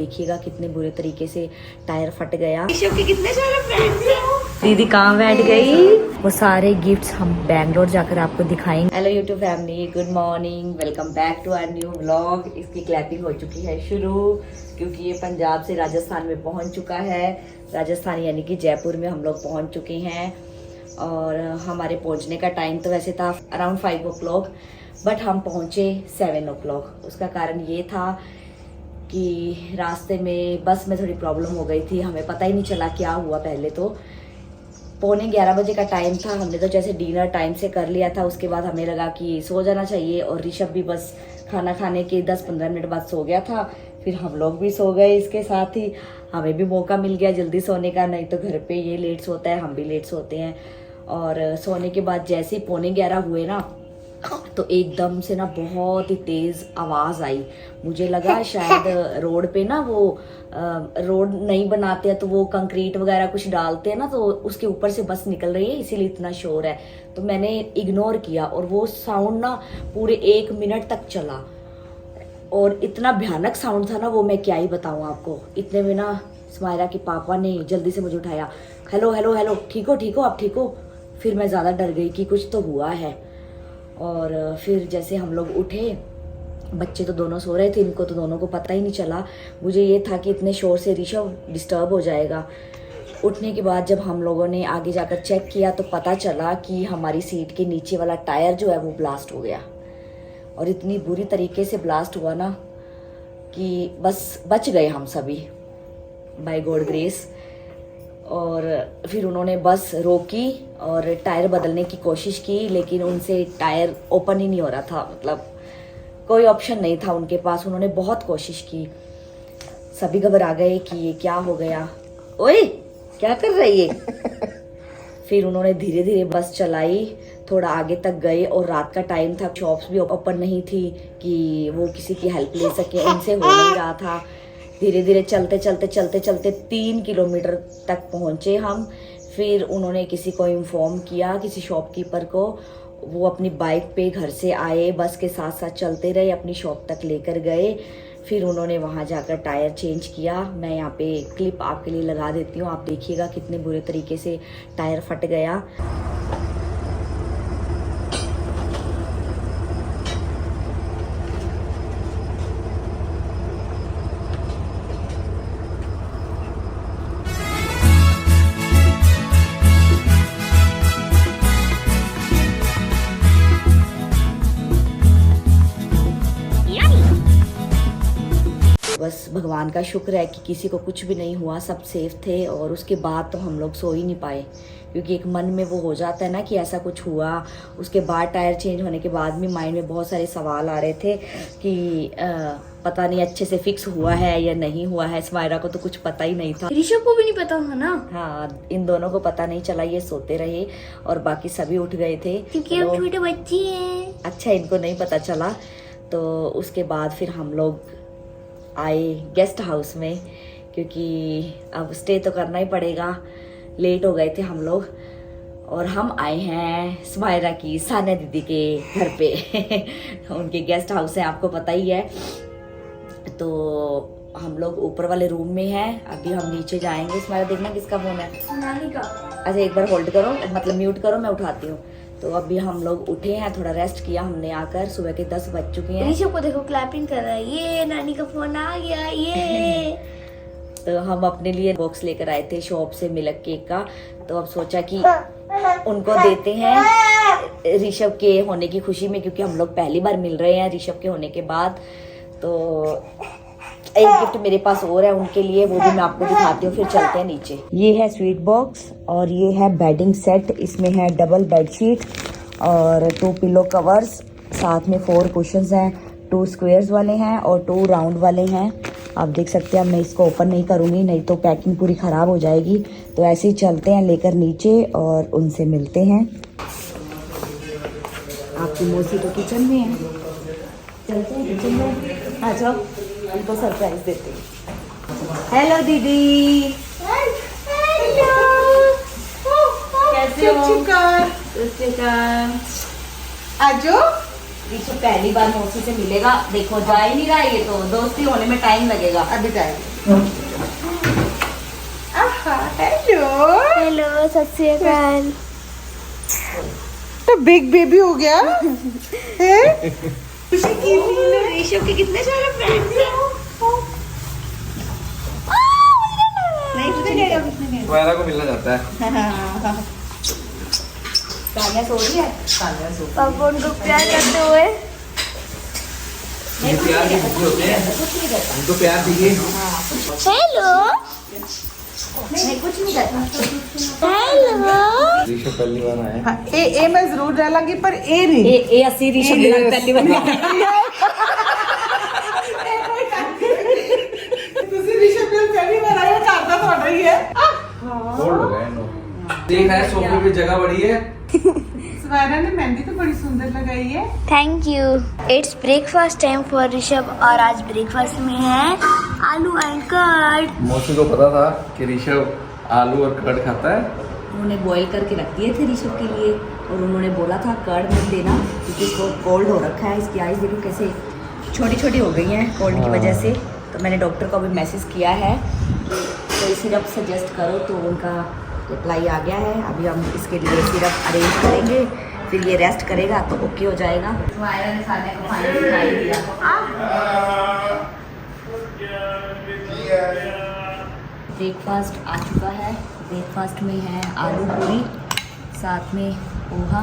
देखिएगा कितने बुरे तरीके से टायर फट गया। ऋषभ के कितने सारे फ्रेंड्स हैं। दीदी कहाँ बैठ गई। वो सारे गिफ्ट्स हम बैंगलोर जाकर आपको दिखाएंगे। Hello YouTube family, good morning, welcome back to our new vlog. इसकी क्लैपिंग हो चुकी है शुरू, क्योंकि ये पंजाब से राजस्थान में पहुंच चुका है। राजस्थान यानी कि जयपुर में हम लोग पहुंच चुके हैं और हमारे पहुंचने का टाइम तो वैसे था अराउंड 5 o'clock, बट हम पहुंचे 7 o'clock। उसका कारण ये था कि रास्ते में बस में थोड़ी प्रॉब्लम हो गई थी, हमें पता ही नहीं चला क्या हुआ। पहले तो 11:45 बजे का टाइम था, हमने तो जैसे डिनर टाइम से कर लिया था। उसके बाद हमें लगा कि सो जाना चाहिए और ऋषभ भी बस खाना खाने के 10-15 मिनट बाद सो गया था। फिर हम लोग भी सो गए, इसके साथ ही हमें भी मौका मिल गया जल्दी सोने का। नहीं तो घर पे ये लेट सोता है, हम भी लेट सोते हैं। और सोने के बाद जैसे ही 11:45 हुए ना, तो एकदम से ना बहुत ही तेज आवाज आई। मुझे लगा शायद रोड पे ना वो रोड नहीं बनाते हैं तो वो कंक्रीट वगैरह कुछ डालते हैं ना, तो उसके ऊपर से बस निकल रही है, इसीलिए इतना शोर है। तो मैंने इग्नोर किया और वो साउंड ना पूरे 1 मिनट तक चला और इतना भयानक साउंड था ना वो, मैं क्या ही बताऊं आपको। इतने में ना स्माइरा के पापा ने जल्दी से मुझे उठाया, हेलो हेलो हेलो, ठीक हो आप ठीक हो। फिर मैं ज़्यादा डर गई कि कुछ तो हुआ है। और फिर जैसे हम लोग उठे, बच्चे तो दोनों सो रहे थे, इनको तो दोनों को पता ही नहीं चला। मुझे ये था कि इतने शोर से ऋषभ डिस्टर्ब हो जाएगा। उठने के बाद जब हम लोगों ने आगे जाकर चेक किया तो पता चला कि हमारी सीट के नीचे वाला टायर जो है वो ब्लास्ट हो गया। और इतनी बुरी तरीके से ब्लास्ट हुआ ना कि बस बच गए हम सभी बाय गॉड ग्रेस। और फिर उन्होंने बस रोकी और टायर बदलने की कोशिश की, लेकिन उनसे टायर ओपन ही नहीं हो रहा था, मतलब कोई ऑप्शन नहीं था उनके पास। उन्होंने बहुत कोशिश की, सभी घबरा गए कि ये क्या हो गया। ओए क्या कर रही है। फिर उन्होंने धीरे धीरे बस चलाई, थोड़ा आगे तक गए और रात का टाइम था, शॉप्स भी ओपन नहीं थी कि वो किसी की हेल्प ले सके, उनसे हो नहीं रहा था। धीरे धीरे चलते 3 किलोमीटर तक पहुंचे हम। फिर उन्होंने किसी को इन्फॉर्म किया, किसी शॉपकीपर को। वो अपनी बाइक पे घर से आए, बस के साथ साथ चलते रहे, अपनी शॉप तक लेकर गए। फिर उन्होंने वहां जाकर टायर चेंज किया। मैं यहाँ पे क्लिप आपके लिए लगा देती हूँ, आप देखिएगा कितने बुरे तरीके से टायर फट गया। बस भगवान का शुक्र है कि किसी को कुछ भी नहीं हुआ, सब सेफ थे। और उसके बाद तो हम लोग सो ही नहीं पाए, क्योंकि एक मन में वो हो जाता है ना कि ऐसा कुछ हुआ। उसके बाद टायर चेंज होने के बाद भी माइंड में बहुत सारे सवाल आ रहे थे कि पता नहीं अच्छे से फिक्स हुआ है या नहीं हुआ है। स्माइरा को तो कुछ पता ही नहीं था, ऋषभ को भी नहीं पता था ना। हाँ, इन दोनों को पता नहीं चला, ये सोते रहे और बाकी सभी उठ गए थे, क्योंकि हम छोटे बच्चे हैं। अच्छा, इनको नहीं पता चला। तो उसके बाद फिर हम लोग आए गेस्ट हाउस में, क्योंकि अब स्टे तो करना ही पड़ेगा। लेट हो गए थे हम लोग और हम आए हैं स्माइरा की सानिया दीदी के घर पे। उनके गेस्ट हाउस है, आपको पता ही है। तो हम लोग ऊपर वाले रूम में हैं, अभी हम नीचे जाएंगे। स्माइरा देखना किसका फोन है, नानी का। अच्छा एक बार होल्ड करो, मतलब म्यूट करो, मैं उठाती हूँ। तो अभी हम लोग उठे हैं, थोड़ा रेस्ट किया हमने आकर। सुबह के 10 बज चुके हैं। ऋषभ को देखो क्लैपिंग कर रहा है, ये नानी का फोन आ गया ये। तो हम अपने लिए बॉक्स लेकर आए थे शॉप से मिल्क केक का, तो अब सोचा कि उनको देते हैं ऋषभ के होने की खुशी में, क्योंकि हम लोग पहली बार मिल रहे हैं ऋषभ के होने के बाद। तो एक गिफ्ट मेरे पास और है उनके लिए, वो भी मैं आपको दिखाती हूँ, फिर चलते हैं नीचे। ये है स्वीट बॉक्स और ये है बेडिंग सेट। इसमें है डबल बेडशीट और 2 पिलो कवर्स, साथ में 4 कुशन्स हैं। 2 स्क्वेयर्स वाले हैं और 2 राउंड वाले हैं। आप देख सकते हैं, मैं इसको ओपन नहीं करूँगी, नहीं तो पैकिंग पूरी ख़राब हो जाएगी। तो ऐसे ही चलते हैं लेकर नीचे और उनसे मिलते हैं। आपकी मौसी तो किचन में है, चलते हैं किचन में, आ जाओ, उनको सरप्राइज देते हैं। हेलो दीदी, हेलो, कैसे हो? आजो। ऋषभ पहली बार मौसी से मिलेगा, देखो जा ही नहीं रहा है, ये तो दोस्ती होने में टाइम लगेगा। अभी जाएंगे। हेलो सत श्री अकाल। तो बिग बेबी हो गया है। ऋषभ के कितने सारे फ्रेंड्स हैं। नहीं तुझे क्या वायरा को मिलना चाहता है। कान्या सो रही है। कान्या सो पापा उनको प्यार करते हुए। ये प्यार के भूखे होते हैं, उनको प्यार दीजिए। हेलो नहीं कुछ नहीं करता। हेलो ऋषभ पहली बार आया। हाँ, ए मैं जरूर डालांगी पर ए नहीं। ए अस्सी ऋषभ के साथ पहली बार। ਤੁਸੀਂ ਰਿਸ਼ਵ ਨਾਲ ਪਹਿਲੀ ਵਾਰ ਆਏ ਹੋ, ਘਰ ਦਾ ਤੁਹਾਡਾ ਹੀ ਹੈ। बोल्ड हो गए नो। देख रहा है सोफे पे जगह बड़ी है। सवारा ने मेहंदी तो बड़ी सुंदर लगाई है। Thank you. It's breakfast time for Rishabh और आज ब्रेकफास्ट में है आलू एंड कर्ड। मौसी को पता था कि ऋषभ आलू और कर्ड खाता है। उन्होंने बॉईल करके रख दिए थे ऋषभ के लिए और उन्होंने बोला था कर्ड मत देना क्योंकि इसको कोल्ड हो रखा है। इसकी आइज़ देखो कैसे छोटी छोटी हो गई हैं कोल्ड की वजह से। तो मैंने डॉक्टर को अभी मैसेज किया है कि कोई सिरप सजेस्ट करो, तो उनका रिप्लाई आ गया है। अभी हम इसके लिए सिरप अरेंज करेंगे, फिर ये रेस्ट करेगा तो ओके हो जाएगा। मायरा ने खाने को खाने दिखाई दिया। ब्रेकफास्ट आ चुका है। ब्रेकफास्ट में है आलू पूरी, साथ में पोहा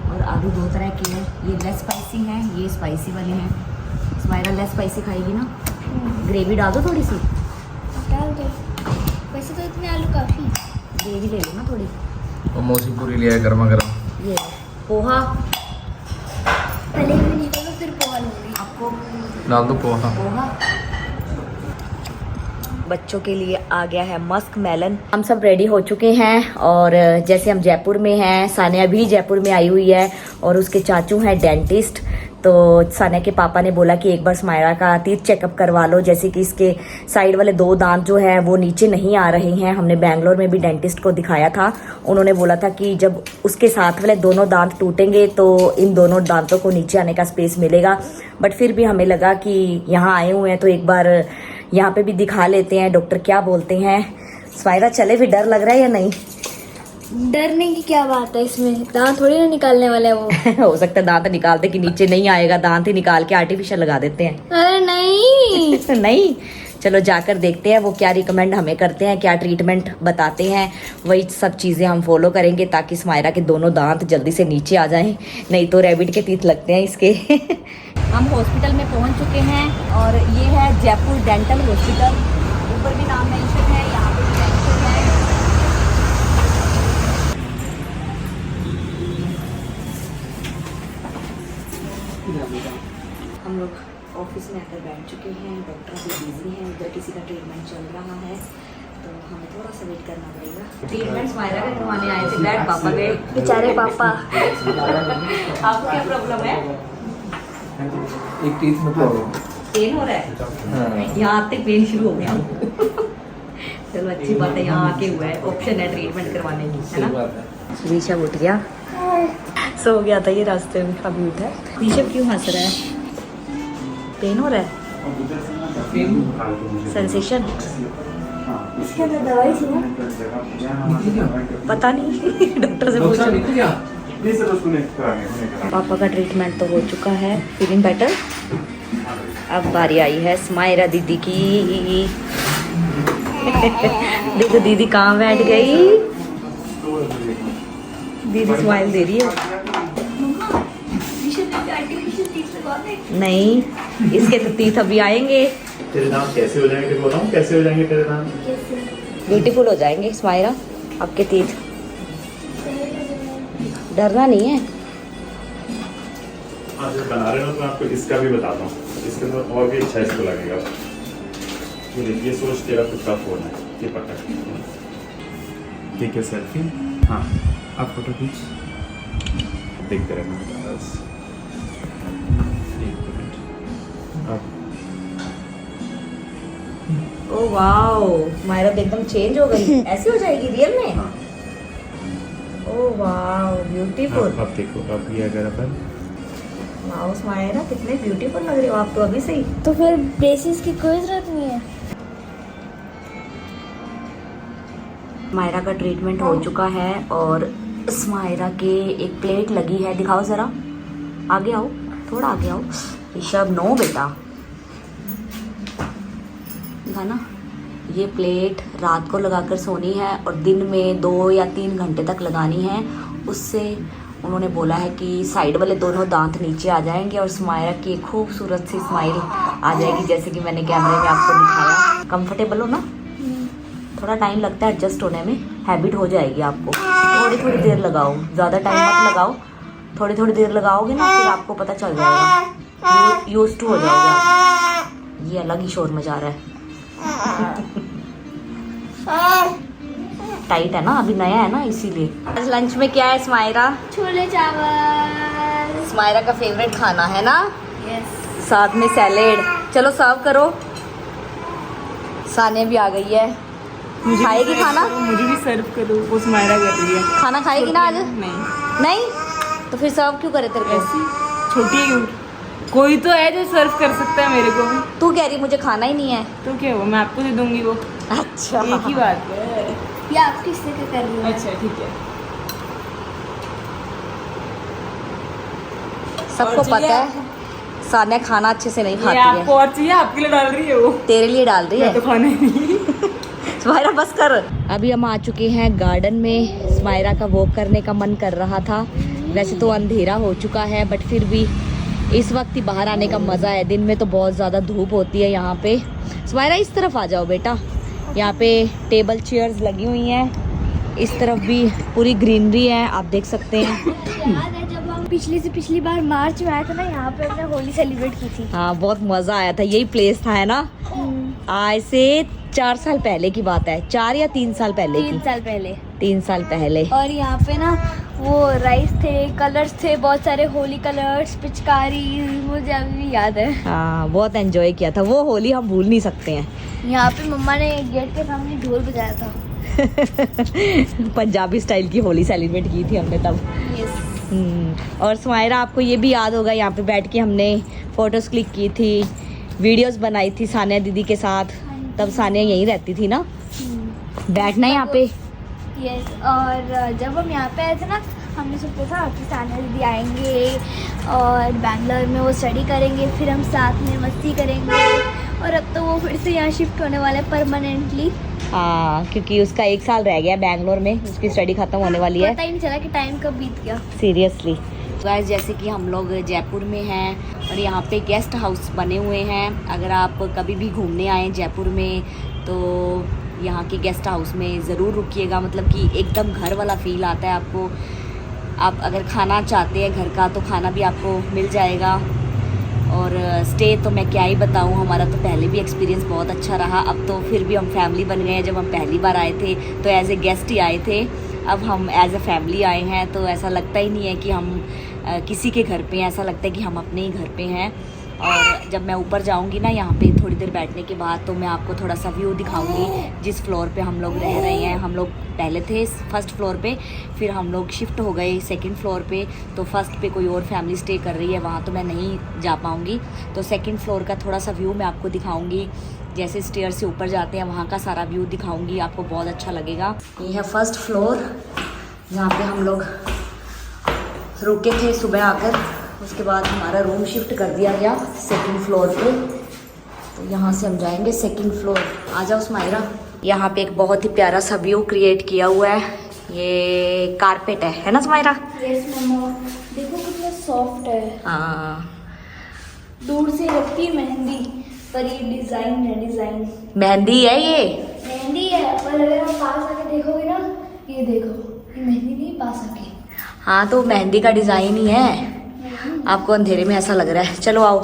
और आलू दो तरह के हैं। ये लेस स्पाइसी हैं, ये स्पाइसी वाले हैं। स्माइरा लेस स्पाइसी खाएगी ना। ग्रेवी डाल दो थोड़ी सी। डाल दो। वैसे तो इतने आलू काफी। ग्रेवी ले लो ना थोड़ी। और मौसी पूरी लिया है गर्मा गर्म। ये पोहा पहले मैं निकलूँ फिर पोहा लूँगी। आपको डाल दो पोहा। पोहा। बच्चों के लिए आ गया है मस्क मेलन। हम सब रेडी हो चुके हैं और जैसे हम जयपुर में हैं, सानिया भी जयपुर में आई हुई है और उसके चाचू हैं डेंटिस्ट। तो सानिया के पापा ने बोला कि एक बार स्माइरा का टीथ चेकअप करवा लो, जैसे कि इसके साइड वाले 2 दांत जो है वो नीचे नहीं आ रहे हैं। हमने बेंगलोर में भी डेंटिस्ट को दिखाया था, उन्होंने बोला था कि जब उसके साथ वाले दोनों दांत टूटेंगे तो इन दोनों दांतों को नीचे आने का स्पेस मिलेगा। बट फिर भी हमें लगा कि यहाँ आए हुए हैं तो एक बार यहाँ पे भी दिखा लेते हैं डॉक्टर क्या बोलते हैं। स्माइरा चले भी डर लग रहा है या नहीं? डरने की क्या बात है इसमें, दांत थोड़ी ना निकालने वाले हैं वो। हो सकता है दांत निकाल दे कि नीचे नहीं आएगा, दांत ही निकाल के आर्टिफिशियल लगा देते हैं। अरे नहीं। नहीं, चलो जाकर देखते हैं वो क्या रिकमेंड हमें करते हैं, क्या ट्रीटमेंट बताते हैं। वही सब चीज़ें हम फॉलो करेंगे ताकि स्माइरा के दोनों दांत जल्दी से नीचे आ जाएं, नहीं तो रैबिट के टीथ लगते हैं इसके। हम हॉस्पिटल में पहुंच चुके हैं और ये है जयपुर डेंटल हॉस्पिटल। ऊपर भी नाम मेंशन है, यहाँ पे भी मेंशन है। हम लोग ऑफिस में आकर बैठ चुके हैं। डॉक्टर अभी बिजी हैं, उधर किसी का ट्रीटमेंट चल रहा है तो हमें थोड़ा सा वेट करना पड़ेगा। ट्रीटमेंट स्माइरा के करवाने आए थे, बैठ पापा गए। बेचारे पापा। आपको क्या प्रॉब्लम है? एक टीथ में प्रॉब्लम। पेन हो रहा है? यहाँ आते पेन शुरू हो गया। चलो अच्छी बात है, यहाँ आके हुआ है, ऑप्शन है ट्रीटमेंट करवाने की, है ना। ऋषभ उठ गया, सो गया था ये रास्ते में, अभी उठा है। ऋषभ क्यों हंस रहा है? पेन हो रहा है? सेंसेशन? इसके अंदर दवाई थी ना? पता नहीं। डॉक्टर से पूछो। पापा का ट्रीटमेंट तो हो चुका है, फीलिंग बेटर। अब बारी आई है स्माइरा दीदी की। देखो दीदी कहाँ बैठ गई। दीदी स्माइल दे रही है। नहीं, इसके तो टीथ अभी आएंगे। तेरे दांत कैसे हो जाएंगे बोला हूँ, कैसे हो जाएंगे तेरे दांत? ब्यूटीफुल हो जाएंगे स्माइरा आपके टीथ। डरना नहीं है। आज जब बना रहे हो तो मैं आपको इसका भी बताता हूँ, इसके अंदर और भी अच्छा इसको लगेगा। ये सोच तेरा खुद का फोन है, ये पकड़ ठीक है। सेल्फी, हाँ आप फोटो खींच, देखते रहना बस। एक मिनट अब ओ वाओ, स्माइरा तो एकदम चेंज हो गई। ऐसी हो जाएगी रियल में? हाँ ओ वाओ ब्यूटीफुल। अब देखो, अब ये अगर अपन वाओ स्माइरा कितने ब्यूटीफुल लग रही हो आप तो अभी से ही। तो फिर ब्रेसेस की कोई जरूरत नहीं है। स्मायरा का ट्रीटमेंट हो चुका है और स्मायरा के एक प्लेट लगी है। दिखाओ ज़रा, आगे आओ, थोड़ा आगे आओ। ऋषभ नो बेटा, दिखाना। ये प्लेट रात को लगाकर सोनी है और दिन में 2 या 3 घंटे तक लगानी है। उससे उन्होंने बोला है कि साइड वाले दोनों दांत नीचे आ जाएंगे और स्मायरा की खूबसूरत सी स्माइल आ जाएगी, जैसे कि मैंने कैमरे में आपको दिखाया। कंफर्टेबल हो ना? थोड़ा टाइम लगता है एडजस्ट होने में, हैबिट हो जाएगी आपको। थोड़ी थोड़ी देर लगाओ, ज़्यादा टाइम मत लगाओ, थोड़ी थोड़ी देर लगाओगे ना फिर आपको पता चल जाएगा, यूज्ड टू हो जाओगे आप। ये अलग ही शोर मचा रहा है। टाइट है ना, अभी नया है ना इसीलिए। आज लंच में क्या है स्मायरा? छोले चावल, स्मायरा का फेवरेट खाना है ना, यस। साथ में सैलेड। चलो सर्व करो। सानिया भी आ गई है, खाएगी खाना? मुझे भी सर्व करो, वो स्माइरा कर रही है। खाना खाएगी ना आज? नहीं, नहीं तो फिर सर्व क्यों करे तेरे को? छोटी है, कोई तो है जो सर्व कर सकता है मेरे को भी। तू कह रही मुझे खाना ही नहीं है। तो क्या हुआ, मैं आपको दे दूंगी वो। अच्छा, एक ही बात है। ये आप किससे कर रही हो? अच्छा ठीक है। सबको और चाहिए पता है सानिया खाना अच्छे से नहीं ये खाती आपको है। और चाहिए, आपके लिए डाल रही है वो, तेरे लिए डाल रही मैं है। तो खाना ही नहीं। स्मायरा बस कर। अभी हम आ चुके हैं गार्डन में। स्मायरा का वॉक करने का मन कर रहा था। वैसे तो अंधेरा हो चुका है बट फिर भी इस वक्त ही बाहर आने का मज़ा है। दिन में तो बहुत ज़्यादा धूप होती है यहाँ पे। स्मायरा इस तरफ आ जाओ बेटा, यहाँ पे टेबल चेयर्स लगी हुई हैं। इस तरफ भी पूरी ग्रीनरी है, आप देख सकते हैं। याद है जब हम पिछली बार मार्च में आए थे ना, यहाँ पे हमने होली सेलिब्रेट की थी। हाँ बहुत मज़ा आया था, यही प्लेस था है ना। आज से 4 साल पहले की बात है, 4 या 3 साल पहले 3 की। साल पहले। 3 साल पहले। और यहाँ पे ना वो राइस थे, कलर्स थे, बहुत सारे होली कलर्स, पिचकारी, मुझे अभी भी याद है। हाँ बहुत एंजॉय किया था, वो होली हम भूल नहीं सकते हैं। यहाँ पे मम्मा ने गेट के सामने ढोल बजाया था। पंजाबी स्टाइल की होली सेलिब्रेट की थी हमने तब। यस। और स्मायरा आपको ये भी याद होगा, यहाँ पे बैठ के हमने फ़ोटोज़ क्लिक की थी, वीडियोस बनाई थी सानिया दीदी के साथ। तब सानिया यहीं रहती थी ना, बैठना यहाँ पे। यस। और जब हम यहाँ पे आए थे ना, हमने सोचा था कि सानिया दीदी आएंगे और बैंगलोर में वो स्टडी करेंगे, फिर हम साथ में मस्ती करेंगे। और अब तो वो फिर से यहाँ शिफ्ट होने वाले परमानेंटली। हाँ क्योंकि उसका 1 साल रह गया बैंगलोर में, उसकी स्टडी खत्म होने वाली है। पता ही नहीं चला कि टाइम कब बीत गया। सीरियसली गाइस, जैसे कि हम लोग जयपुर में हैं और यहाँ पे गेस्ट हाउस बने हुए हैं। अगर आप कभी भी घूमने आए जयपुर में तो यहाँ के गेस्ट हाउस में ज़रूर रुकिएगा। मतलब कि एकदम घर वाला फील आता है आपको। आप अगर खाना चाहते हैं घर का तो खाना भी आपको मिल जाएगा। और स्टे तो मैं क्या ही बताऊँ, हमारा तो पहले भी एक्सपीरियंस बहुत अच्छा रहा। अब तो फिर भी हम फैमिली बन गए हैं। जब हम पहली बार आए थे तो एज ए गेस्ट ही आए थे, अब हम एज ए फैमिली आए हैं तो ऐसा लगता ही नहीं है कि हम किसी के घर पे हैं, ऐसा लगता है कि हम अपने ही घर पे हैं। और जब मैं ऊपर जाऊंगी ना यहाँ पे थोड़ी देर बैठने के बाद, तो मैं आपको थोड़ा सा व्यू दिखाऊंगी जिस फ्लोर पे हम लोग रह रहे हैं। हम लोग पहले थे फर्स्ट फ्लोर पे, फिर हम लोग शिफ्ट हो गए सेकंड फ्लोर पे। तो फर्स्ट पे कोई और फैमिली स्टे कर रही है, वहाँ तो मैं नहीं जा पाऊँगी। तो सेकंड फ्लोर का थोड़ा सा व्यू मैं आपको दिखाऊँगी। जैसे स्टेयर से ऊपर जाते हैं वहाँ का सारा व्यू दिखाऊँगी, आपको बहुत अच्छा लगेगा। ये है फर्स्ट फ्लोर जहाँ पे हम लोग रुके थे सुबह आकर। उसके बाद हमारा रूम शिफ्ट कर दिया गया सेकंड फ्लोर पे। तो यहाँ से हम जाएंगे सेकंड फ्लोर। आ जाओ स्मायरा। यहाँ पे एक बहुत ही प्यारा सा व्यू क्रिएट किया हुआ है। ये कारपेट है ना स्मायरा? यस मम्मा, देखो कितना सॉफ्ट है। हाँ दूर से लगती है मेहंदी, पर ये डिजाइन है। डिजाइन मेहंदी है ये। मेहंदी है, पर अगर आप पास आके देखोगे ना, ये देखो, ये मेहंदी नहीं, पास आके। हाँ तो मेहंदी का डिज़ाइन ही है, आपको अंधेरे में ऐसा लग रहा है। चलो आओ।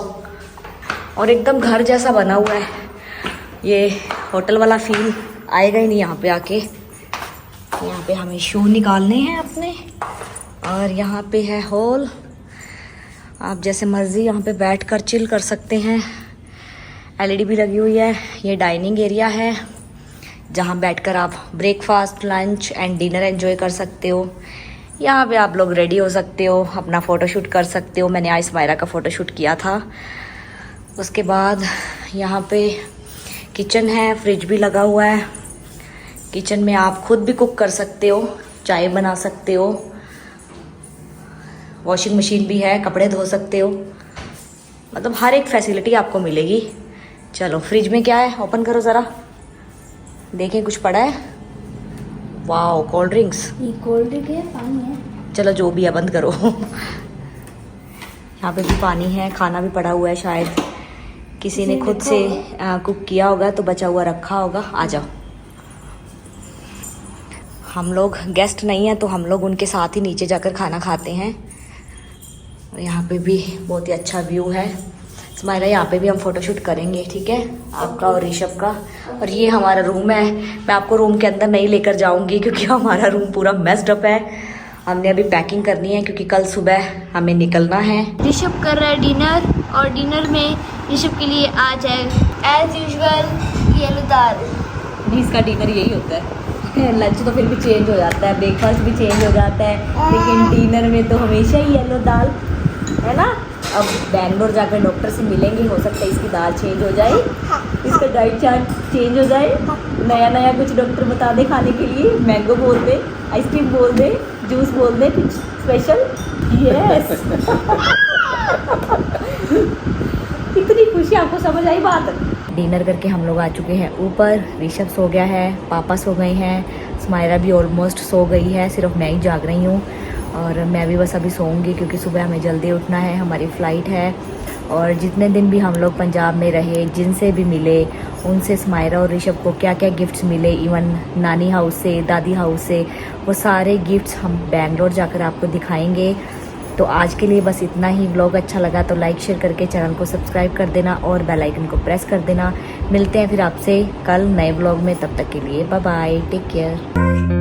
और एकदम घर जैसा बना हुआ है, ये होटल वाला फील आएगा ही नहीं यहाँ पे आके। यहाँ पे हमें शू निकालने हैं अपने। और यहाँ पे है हॉल, आप जैसे मर्जी यहाँ पे बैठकर चिल कर सकते हैं। एलईडी भी लगी हुई है। ये डाइनिंग एरिया है जहाँ बैठकर आप breakfast, lunch and dinner enjoy कर सकते हो। यहाँ पे आप लोग रेडी हो सकते हो, अपना फ़ोटोशूट कर सकते हो। मैंने आज स्मायरा का फ़ोटोशूट किया था। उसके बाद यहाँ पे किचन है, फ्रिज भी लगा हुआ है। किचन में आप खुद भी कुक कर सकते हो, चाय बना सकते हो, वॉशिंग मशीन भी है, कपड़े धो सकते हो, मतलब हर एक फैसिलिटी आपको मिलेगी। चलो फ्रिज में क्या है, ओपन करो ज़रा, देखें कुछ पड़ा है। Wow, cold drinks. ये कोल्ड ड्रिंक है, पानी है। चलो जो भी है बंद करो। यहाँ पे भी पानी है, खाना भी पड़ा हुआ है, शायद किसी ने खुद से कुक किया होगा तो बचा हुआ रखा होगा। आ जाओ, हम लोग गेस्ट नहीं हैं तो हम लोग उनके साथ ही नीचे जाकर खाना खाते हैं। और यहाँ पे भी बहुत ही अच्छा व्यू है। स्माइला, यहाँ पे भी हम फोटोशूट करेंगे, ठीक है, आपका और ऋषभ का। और ये हमारा रूम है। मैं आपको रूम के अंदर नहीं लेकर जाऊंगी क्योंकि हमारा रूम पूरा मेस्ड अप है। हमने अभी पैकिंग करनी है क्योंकि कल सुबह हमें निकलना है। ऋषभ कर रहा है डिनर, और डिनर में ऋषभ के लिए आ जाए एज यूजुअल येलो दाल। इसका डिनर यही होता है। लंच तो फिर भी चेंज हो जाता है, ब्रेकफास्ट भी चेंज हो जाता है, लेकिन डिनर में तो हमेशा ही येलो दाल, है ना। अब बैंगलोर जाकर डॉक्टर से मिलेंगे, हो सकता है इसकी दाल चेंज हो जाए, इसका डाइट चार्ट चेंज हो जाए, नया नया कुछ डॉक्टर बता दे खाने के लिए। मैंगो बोल दे, आइसक्रीम बोल दे, जूस बोल दे, कुछ स्पेशल। यस। इतनी खुशी, आपको समझ आई बात। डिनर करके हम लोग आ चुके हैं ऊपर। ऋषभ सो गया है, पापा सो गए हैं, स्माइला भी ऑलमोस्ट सो गई है, सिर्फ मैं ही जाग रही हूँ। और मैं भी बस अभी सोऊंगी क्योंकि सुबह हमें जल्दी उठना है, हमारी फ़्लाइट है। और जितने दिन भी हम लोग पंजाब में रहे, जिनसे भी मिले, उनसे स्माइला और ऋषभ को क्या क्या गिफ्ट्स मिले, इवन नानी हाउस से, दादी हाउस से, वो सारे गिफ्ट्स हम बैंगलोर जाकर आपको दिखाएंगे। तो आज के लिए बस इतना ही। व्लॉग अच्छा लगा तो लाइक शेयर करके चैनल को सब्सक्राइब कर देना और बेल आइकन को प्रेस कर देना। मिलते हैं फिर आपसे कल नए व्लॉग में, तब तक के लिए बाय बाय, टेक केयर।